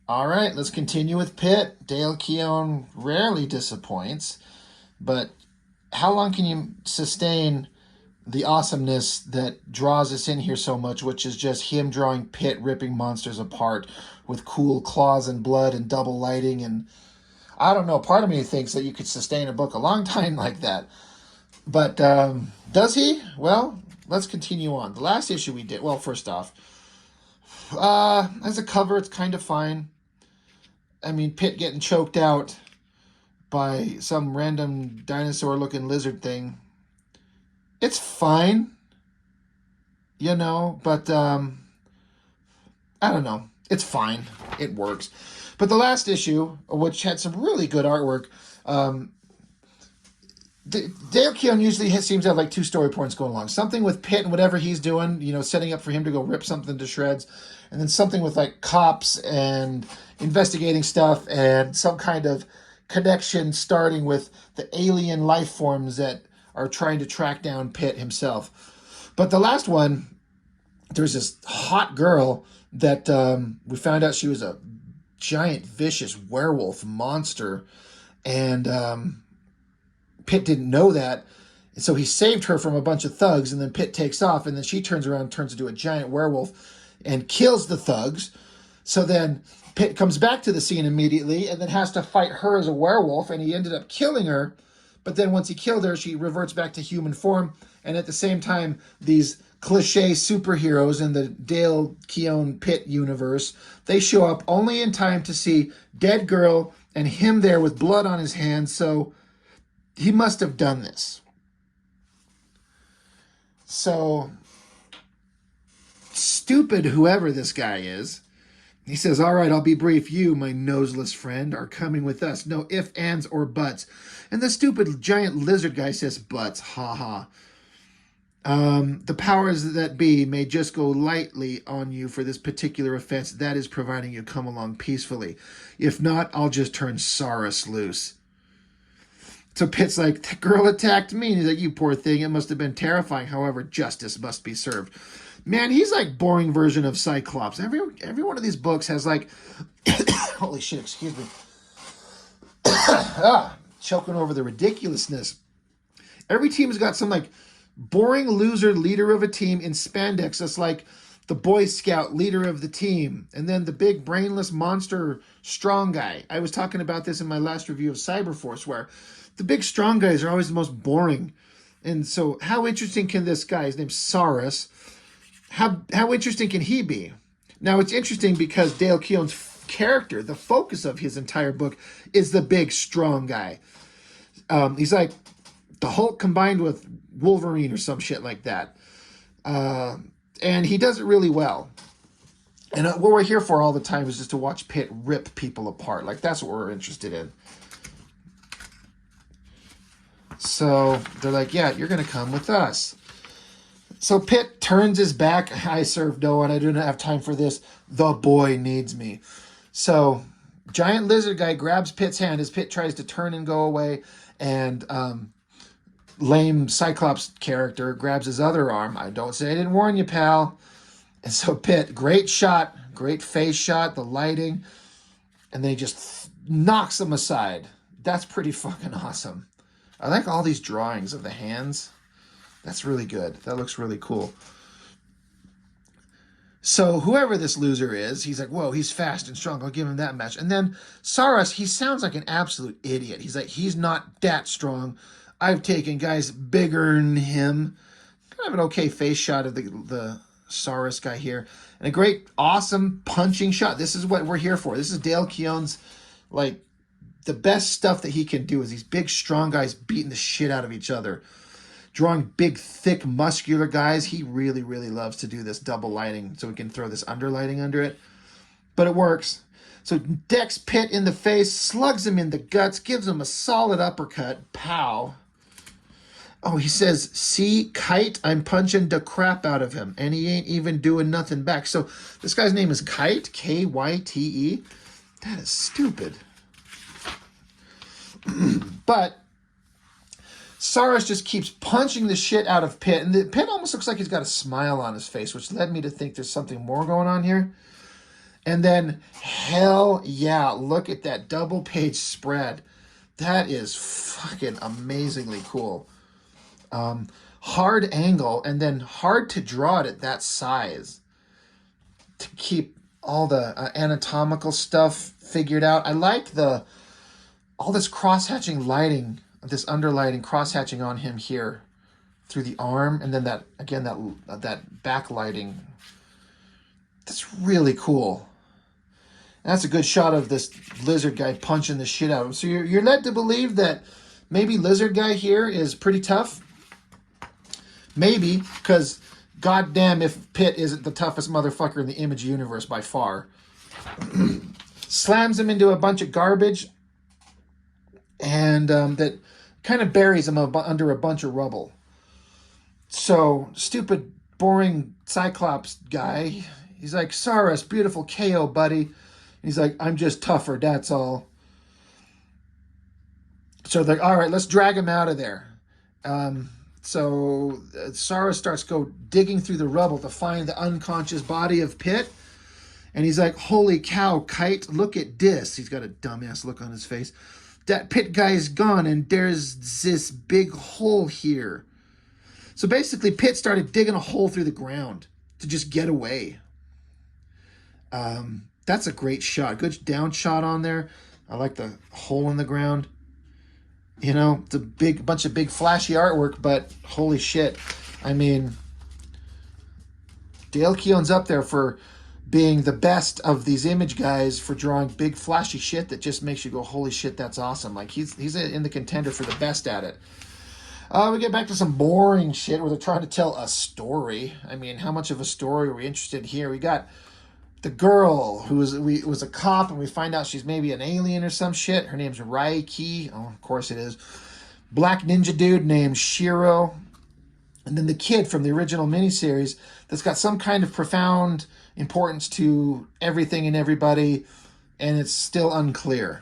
All right, let's continue with Pitt. Dale Keown rarely disappoints, but how long can you sustain the awesomeness that draws us in here so much, which is just him drawing Pitt ripping monsters apart with cool claws and blood and double lighting? And I don't know, part of me thinks that you could sustain a book a long time like that. But does he? Well, let's continue on. The last issue we did, well, first off, as a cover, it's kind of fine. I mean, Pitt getting choked out by some random dinosaur-looking lizard thing. It's fine, but I don't know. It's fine. It works. But the last issue, which had some really good artwork, Dale Keown usually seems to have like two story points going along. Something with Pitt and whatever he's doing, setting up for him to go rip something to shreds. And then something with like cops and investigating stuff and some kind of connection starting with the alien life forms that are trying to track down Pitt himself. But the last one, there's this hot girl that we found out she was a giant vicious werewolf monster. And Pitt didn't know that. And so he saved her from a bunch of thugs, and then Pitt takes off, and then she turns around and turns into a giant werewolf and kills the thugs. So then Pitt comes back to the scene immediately and then has to fight her as a werewolf, and he ended up killing her. But then once he killed her, she reverts back to human form. And at the same time, these cliche superheroes in the Dale Keown Pitt universe, they show up only in time to see dead girl and him there with blood on his hands. So he must have done this. So stupid whoever this guy is. He says, all right, I'll be brief. You, my noseless friend, are coming with us. No ifs, ands, or buts. And the stupid giant lizard guy says, buts, ha ha. The powers that be may just go lightly on you for this particular offense. That is providing you come along peacefully. If not, I'll just turn Saurus loose. So Pitt's like, the girl attacked me. And he's like, you poor thing. It must have been terrifying. However, justice must be served. Man, he's like boring version of Cyclops. Every one of these books has like, holy shit, excuse me. Choking over the ridiculousness. Every team has got some like boring loser leader of a team in spandex that's like the Boy Scout leader of the team. And then the big brainless monster strong guy. I was talking about this in my last review of Cyberforce, where the big strong guys are always the most boring. And so how interesting can this guy, his name's Saurus, how interesting can he be? Now, it's interesting because Dale Keown's character, the focus of his entire book, is the big, strong guy. He's like the Hulk combined with Wolverine or some shit like that. And he does it really well. And what we're here for all the time is just to watch Pitt rip people apart. Like, that's what we're interested in. So they're like, yeah, you're going to come with us. So Pitt turns his back. I serve no one. I do not have time for this. The boy needs me. So giant lizard guy grabs Pitt's hand as Pitt tries to turn and go away. And lame Cyclops character grabs his other arm. I don't say I didn't warn you, pal. And so Pitt, great shot, great face shot, the lighting. And then he just knocks him aside. That's pretty fucking awesome. I like all these drawings of the hands. That's really good. That looks really cool. So whoever this loser is, he's like, whoa, he's fast and strong. I'll give him that match. And then Saurus, he sounds like an absolute idiot. He's like, he's not that strong. I've taken guys bigger than him. Kind of an okay face shot of the Saurus guy here. And a great, awesome punching shot. This is what we're here for. This is Dale Keown's, like, the best stuff that he can do is these big, strong guys beating the shit out of each other. Drawing big, thick, muscular guys. He really, really loves to do this double lighting so we can throw this underlighting under it. But it works. So decks Pitt in the face, slugs him in the guts, gives him a solid uppercut. Pow. Oh, he says, see, Kite, I'm punching the crap out of him. And he ain't even doing nothing back. So this guy's name is Kite, K-Y-T-E. That is stupid. But Saurus just keeps punching the shit out of Pitt. And Pitt almost looks like he's got a smile on his face, which led me to think there's something more going on here. And then, hell yeah, look at that double page spread. That is fucking amazingly cool. Hard angle, and then hard to draw it at that size to keep all the anatomical stuff figured out. I like all this cross-hatching lighting, this underlighting cross-hatching on him here through the arm, and then that backlighting. That's really cool. And that's a good shot of this lizard guy punching the shit out of him. So you're led to believe that maybe lizard guy here is pretty tough. Maybe, because goddamn if PITT isn't the toughest motherfucker in the Image universe by far. Slams him into a bunch of garbage, and that kind of buries him under a bunch of rubble. So, stupid, boring Cyclops guy, he's like, Saurus, beautiful KO, buddy. He's like, I'm just tougher, that's all. So they're like, all right, let's drag him out of there. So Saurus starts digging through the rubble to find the unconscious body of PITT. And he's like, holy cow, Kite, look at this. He's got a dumbass look on his face. That PITT guy is gone, and there's this big hole here. So basically, PITT started digging a hole through the ground to just get away. That's a great shot. Good down shot on there. I like the hole in the ground. You know, it's a bunch of big flashy artwork, but holy shit. I mean, Dale Keown's up there for being the best of these Image guys for drawing big flashy shit that just makes you go, holy shit, that's awesome. Like, he's in the contender for the best at it. We get back to some boring shit where they're trying to tell a story. I mean, how much of a story are we interested in here? We got the girl who was a cop, and we find out she's maybe an alien or some shit. Her name's Raiki. Oh, of course it is. Black ninja dude named Shiro. And then the kid from the original miniseries that's got some kind of profound importance to everything and everybody, and it's still unclear.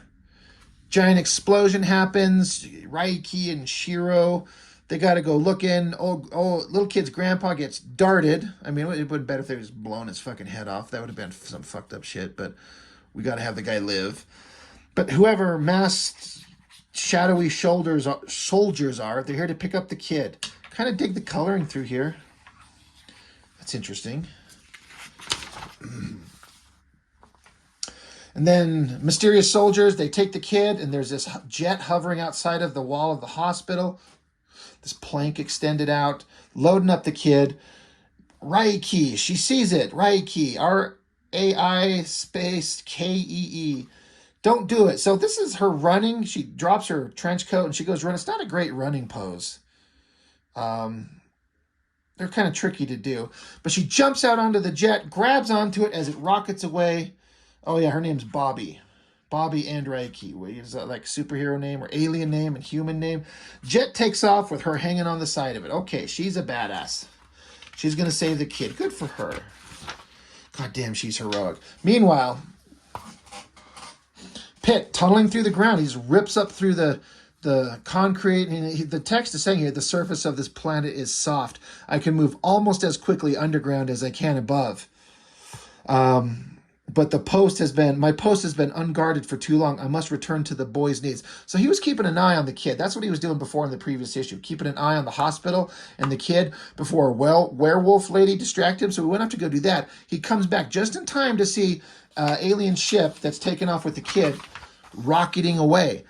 Giant explosion happens. Raiki and Shiro, they got to go looking. Oh, little kid's grandpa gets darted. I mean, it would have been better if they was blown his fucking head off. That would have been some fucked up shit, but we got to have the guy live. But whoever masked shadowy soldiers are, they're here to pick up the kid. Kind of dig the coloring through here. That's interesting. And then mysterious soldiers, they take the kid, and there's this jet hovering outside of the wall of the hospital. This plank extended out, loading up the kid. Raiki, she sees it. Raiki, R-A-I space K-E-E. Don't do it. So this is her running. She drops her trench coat, and she goes run. It's not a great running pose. They're kind of tricky to do. But she jumps out onto the jet, grabs onto it as it rockets away. Oh, yeah, her name's Bobby. Bobby and Raiki. Is that like superhero name or alien name and human name? Jet takes off with her hanging on the side of it. Okay, she's a badass. She's going to save the kid. Good for her. God damn, she's heroic. Meanwhile, PITT tunneling through the ground. He rips up through the concrete. And the text is saying here, the surface of this planet is soft. I can move almost as quickly underground as I can above. But my post has been unguarded for too long. I must return to the boy's needs. So he was keeping an eye on the kid. That's what he was doing before in the previous issue, keeping an eye on the hospital and the kid before a werewolf lady distracted him. So we went up to go do that. He comes back just in time to see alien ship that's taken off with the kid rocketing away.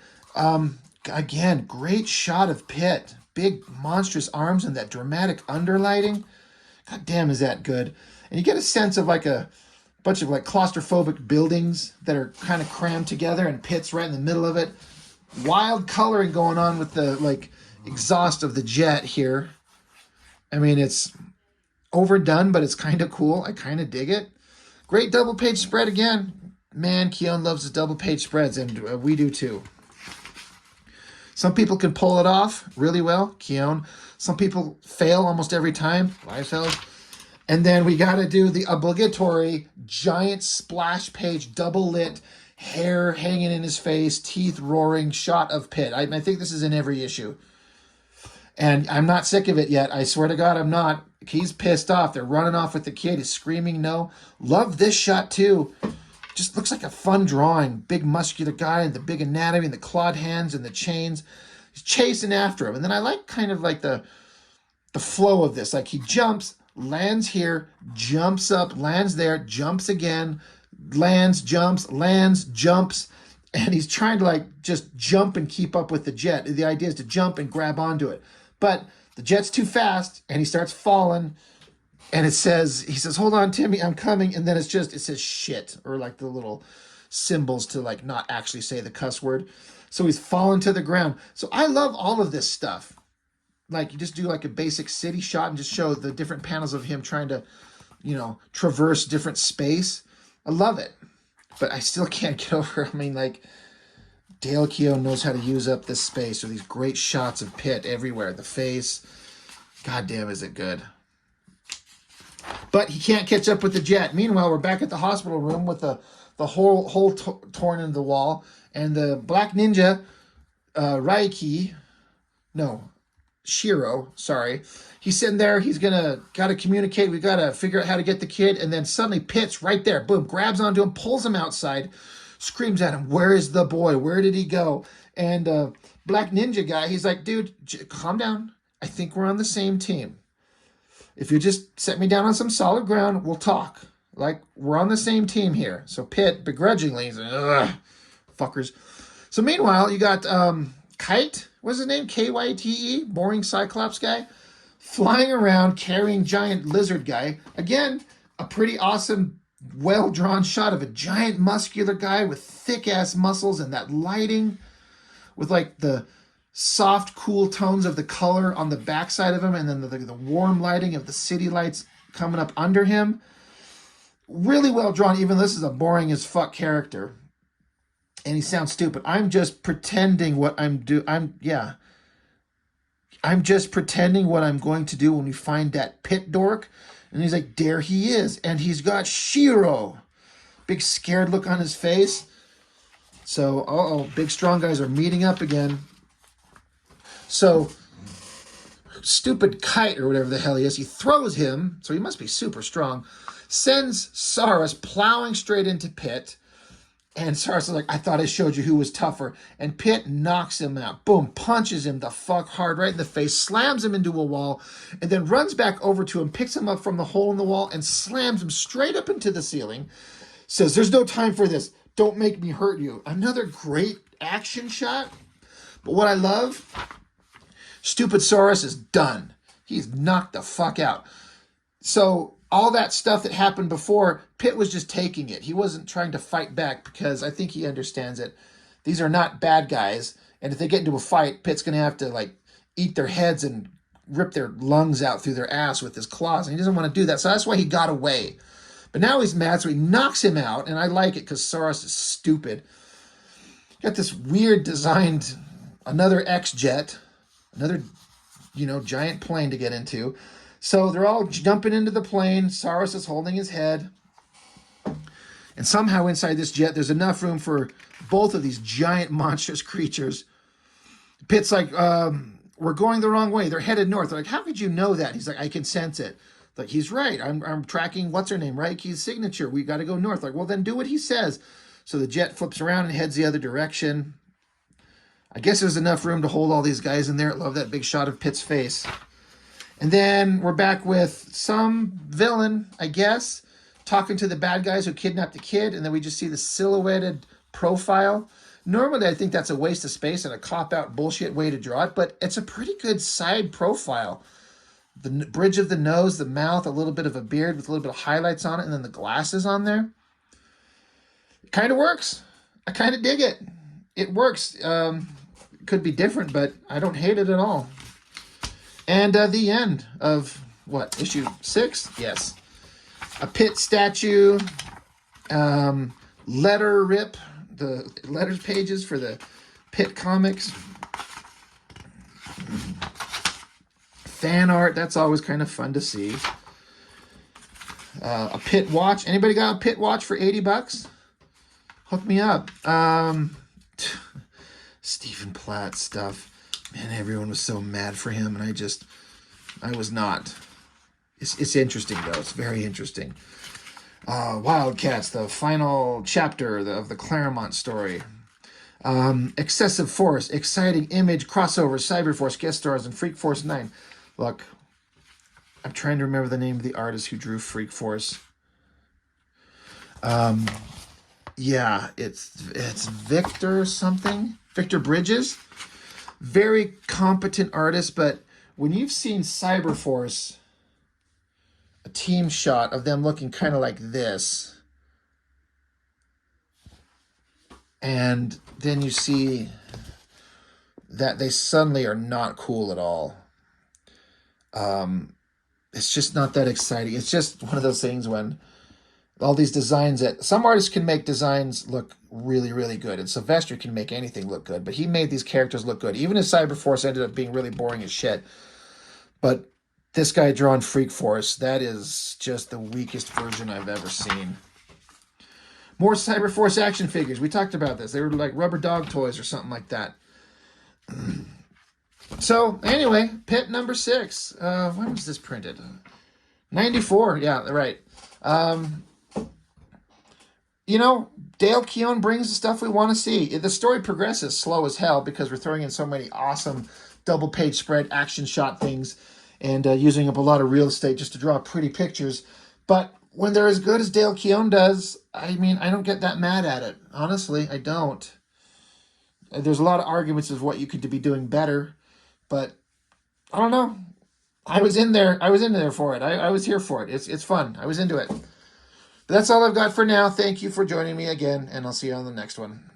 Again, great shot of PITT. Big monstrous arms and that dramatic underlighting. God damn, is that good. And you get a sense of like a bunch of like claustrophobic buildings that are kind of crammed together, and PITT's right in the middle of it. Wild coloring going on with the like exhaust of the jet here. I mean, it's overdone, but it's kind of cool. I kind of dig it. Great double page spread again. Man, Keown loves his double page spreads, and we do too. Some people can pull it off really well, Keown. Some people fail almost every time. Liefeld. And then we got to do the obligatory giant splash page, double lit, hair hanging in his face, teeth roaring shot of PITT. I think this is in every issue. And I'm not sick of it yet. I swear to God, I'm not. He's pissed off. They're running off with the kid. He's screaming no. Love this shot too. just looks like a fun drawing. Big muscular guy and the big anatomy and the clawed hands and the chains. He's chasing after him. And then I like kind of like the flow of this. Like he jumps, lands here, jumps up, lands there, jumps again, lands, jumps, lands, jumps. And he's trying to like just jump and keep up with the jet. The idea is to jump and grab onto it. But the jet's too fast and he starts falling. And he says, hold on, Timmy, I'm coming. And then it says shit, or like the little symbols to like not actually say the cuss word. So he's fallen to the ground. So I love all of this stuff. Like you just do like a basic city shot and just show the different panels of him trying to, traverse different space. I love it. But I still can't get over, like Dale Keown knows how to use up this space, or these great shots of Pitt everywhere. The face. God damn, is it good. But he can't catch up with the jet. Meanwhile, we're back at the hospital room with the hole torn into the wall. And the black ninja, Shiro, sorry. He's sitting there. He's got to communicate. We got to figure out how to get the kid. And then suddenly Pitt's right there. Boom, grabs onto him, pulls him outside, screams at him, where is the boy? Where did he go? And black ninja guy, he's like, dude, calm down. I think we're on the same team. If you just set me down on some solid ground, we'll talk. Like, we're on the same team here. So Pitt, begrudgingly, he's like, ugh, fuckers. So meanwhile, you got Kite, what's his name? Kyte, boring Cyclops guy, flying around carrying giant lizard guy. Again, a pretty awesome, well-drawn shot of a giant muscular guy with thick-ass muscles and that lighting with like the soft, cool tones of the color on the backside of him, and then the warm lighting of the city lights coming up under him. Really well drawn, even though this is a boring as fuck character. And he sounds stupid. I'm just pretending what I'm just pretending what I'm going to do when we find that Pitt dork. And he's like, there he is. And he's got Shiro. Big scared look on his face. So, big strong guys are meeting up again. So, stupid Kite, or whatever the hell he is, he throws him, so he must be super strong, sends Saras plowing straight into Pitt, and Saras is like, I thought I showed you who was tougher, and Pitt knocks him out. Boom, punches him the fuck hard right in the face, slams him into a wall, and then runs back over to him, picks him up from the hole in the wall, and slams him straight up into the ceiling, says, there's no time for this, don't make me hurt you. Another great action shot, but what I love... Stupid Saurus is done. He's knocked the fuck out. So all that stuff that happened before, Pitt was just taking it. He wasn't trying to fight back because I think he understands it. These are not bad guys. And if they get into a fight, Pitt's going to have to like eat their heads and rip their lungs out through their ass with his claws. And he doesn't want to do that. So that's why he got away. But now he's mad, so he knocks him out. And I like it because Saurus is stupid. Got this weird designed, another X-Jet. Another, giant plane to get into. So they're all jumping into the plane. Saurus is holding his head. And somehow inside this jet, there's enough room for both of these giant monstrous creatures. Pitt's like, we're going the wrong way. They're headed north. They're like, how could you know that? He's like, I can sense it. Like, he's right. I'm tracking, what's her name, right? Key's signature. We got to go north. Like, well, then do what he says. So the jet flips around and heads the other direction. I guess there's enough room to hold all these guys in there. Love that big shot of Pitt's face. And then we're back with some villain, I guess, talking to the bad guys who kidnapped the kid. And then we just see the silhouetted profile. Normally, I think that's a waste of space and a cop-out bullshit way to draw it. But it's a pretty good side profile. The bridge of the nose, the mouth, a little bit of a beard with a little bit of highlights on it. And then the glasses on there. It kind of works. I kind of dig it. It works. Could be different, but I don't hate it at all. And the end of, issue 6? Yes. A Pitt statue, letter rip, the letters pages for the Pitt comics. Fan art, that's always kind of fun to see. A Pitt watch. Anybody got a Pitt watch for $80? Hook me up. Stephen Platt stuff. Man, everyone was so mad for him, and I was not. It's interesting, though. It's very interesting. Wildcats, the final chapter of the Claremont story. Excessive Force, Exciting Image, Crossover, Cyberforce, Guest Stars, and Freak Force 9. Look, I'm trying to remember the name of the artist who drew Freak Force. Yeah, it's Victor something. Victor Bridges. Very competent artist, but when you've seen Cyberforce, a team shot of them looking kind of like this, and then you see that they suddenly are not cool at all. It's just not that exciting. It's just one of those things when all these designs that some artists can make designs look really, really good, and Sylvester can make anything look good, but he made these characters look good. Even his Cyberforce ended up being really boring as shit. But this guy drawing Freak Force, that is just the weakest version I've ever seen. More Cyberforce action figures. We talked about this. They were like rubber dog toys or something like that. So, anyway, PITT number 6. When was this printed? 94. Yeah, right. You know, Dale Keown brings the stuff we want to see. The story progresses slow as hell because we're throwing in so many awesome double-page spread action shot things and using up a lot of real estate just to draw pretty pictures. But when they're as good as Dale Keown does, I mean, I don't get that mad at it. Honestly, I don't. There's a lot of arguments of what you could be doing better, but I don't know. I was in there. I was in there for it. I was here for it. It's fun. I was into it. But that's all I've got for now. Thank you for joining me again, and I'll see you on the next one.